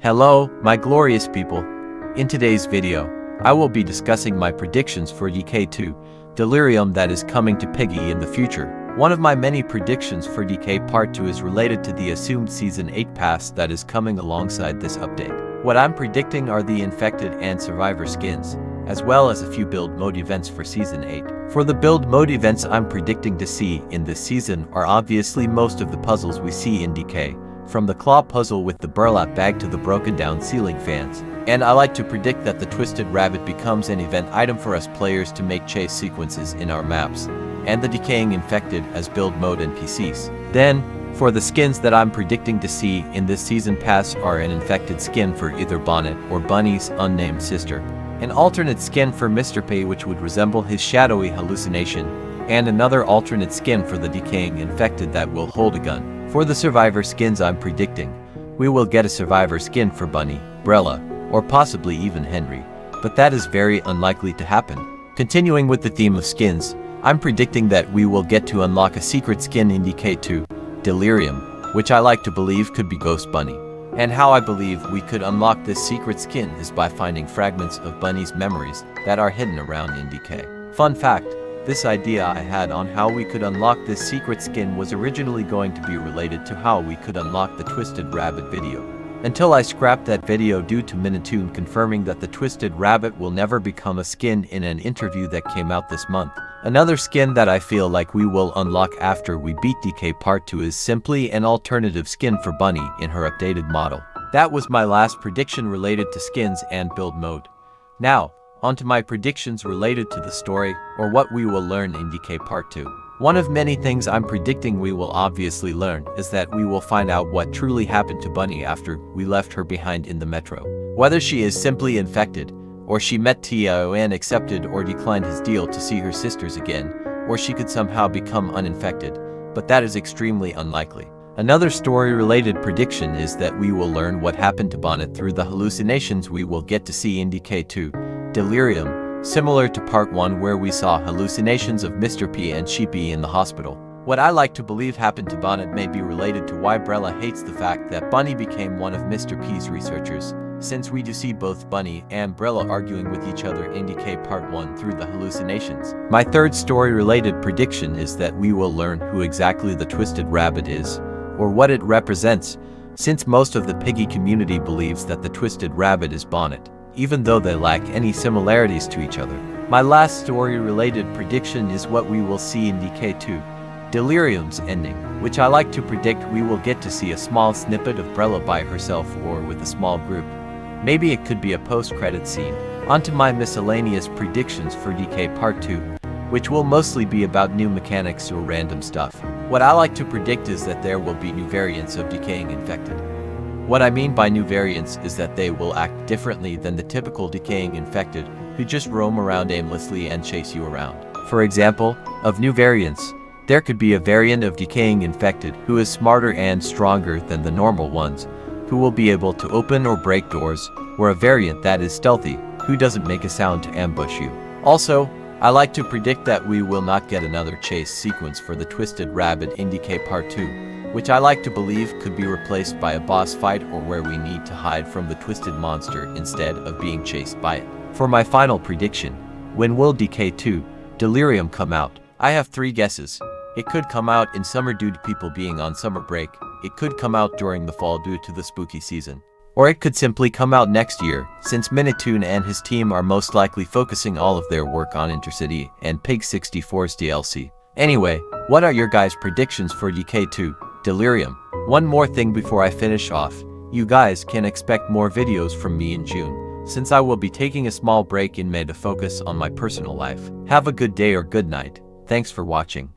Hello, my glorious people. In today's video, I will be discussing my predictions for Decay 2, Delirium that is coming to Piggy in the future. One of my many predictions for Decay Part 2 is related to the assumed Season 8 pass that is coming alongside this update. What I'm predicting are the Infected and Survivor skins, as well as a few build mode events for Season 8. For the build mode events I'm predicting to see in this season are obviously most of the puzzles we see in Decay, from the claw puzzle with the burlap bag to the broken down ceiling fans. And I like to predict that the Twisted Rabbit becomes an event item for us players to make chase sequences in our maps, and the Decaying Infected as build mode NPCs. Then, for the skins that I'm predicting to see in this season pass are an infected skin for either Bonnet or Bunny's unnamed sister, an alternate skin for Mr. P which would resemble his shadowy hallucination, and another alternate skin for the Decaying Infected that will hold a gun. For the Survivor skins I'm predicting, we will get a Survivor skin for Bunny, Brella, or possibly even Henry, but that is very unlikely to happen. Continuing with the theme of skins, I'm predicting that we will get to unlock a secret skin in Decay 2, Delirium, which I like to believe could be Ghost Bunny. And how I believe we could unlock this secret skin is by finding fragments of Bunny's memories that are hidden around in Decay. Fun fact, this idea I had on how we could unlock this secret skin was originally going to be related to how we could unlock the Twisted Rabbit video, until I scrapped that video due to Minitoon confirming that the Twisted Rabbit will never become a skin in an interview that came out this month. Another skin that I feel like we will unlock after we beat Decay Part 2 is simply an alternative skin for Bunny in her updated model. That was my last prediction related to skins and build mode. Now, onto my predictions related to the story, or what we will learn in Decay Part 2. One of many things I'm predicting we will obviously learn is that we will find out what truly happened to Bunny after we left her behind in the metro. Whether she is simply infected, or she met Tio and accepted or declined his deal to see her sisters again, or she could somehow become uninfected, but that is extremely unlikely. Another story-related prediction is that we will learn what happened to Bonnet through the hallucinations we will get to see in Decay 2, Delirium, similar to Part 1 where we saw hallucinations of Mr. P and Sheepy in the hospital. What I like to believe happened to Bonnet may be related to why Brella hates the fact that Bunny became one of Mr. P's researchers, since we do see both Bunny and Brella arguing with each other in Decay Part 1 through the hallucinations. My third story-related prediction is that we will learn who exactly the Twisted Rabbit is, or what it represents, since most of the Piggy community believes that the Twisted Rabbit is Bonnet, even though they lack any similarities to each other. My last story-related prediction is what we will see in Decay 2, Delirium's ending, which I like to predict we will get to see a small snippet of Brella by herself or with a small group. Maybe it could be a post-credit scene. Onto my miscellaneous predictions for Decay Part 2, which will mostly be about new mechanics or random stuff. What I like to predict is that there will be new variants of Decaying Infected. What I mean by new variants is that they will act differently than the typical Decaying Infected who just roam around aimlessly and chase you around. For example, of new variants, there could be a variant of Decaying Infected who is smarter and stronger than the normal ones, who will be able to open or break doors, or a variant that is stealthy, who doesn't make a sound to ambush you. Also, I like to predict that we will not get another chase sequence for the Twisted Rabbit in Decay Part 2, which I like to believe could be replaced by a boss fight or where we need to hide from the twisted monster instead of being chased by it. For my final prediction, when will Decay 2, Delirium come out? I have 3 guesses. It could come out in summer due to people being on summer break, it could come out during the fall due to the spooky season, or it could simply come out next year, since Minitoon and his team are most likely focusing all of their work on Intercity and Pig 64's DLC. Anyway, what are your guys' predictions for Decay 2, Delirium? One more thing before I finish off, you guys can expect more videos from me in June, since I will be taking a small break in May to focus on my personal life. Have a good day or good night. Thanks for watching.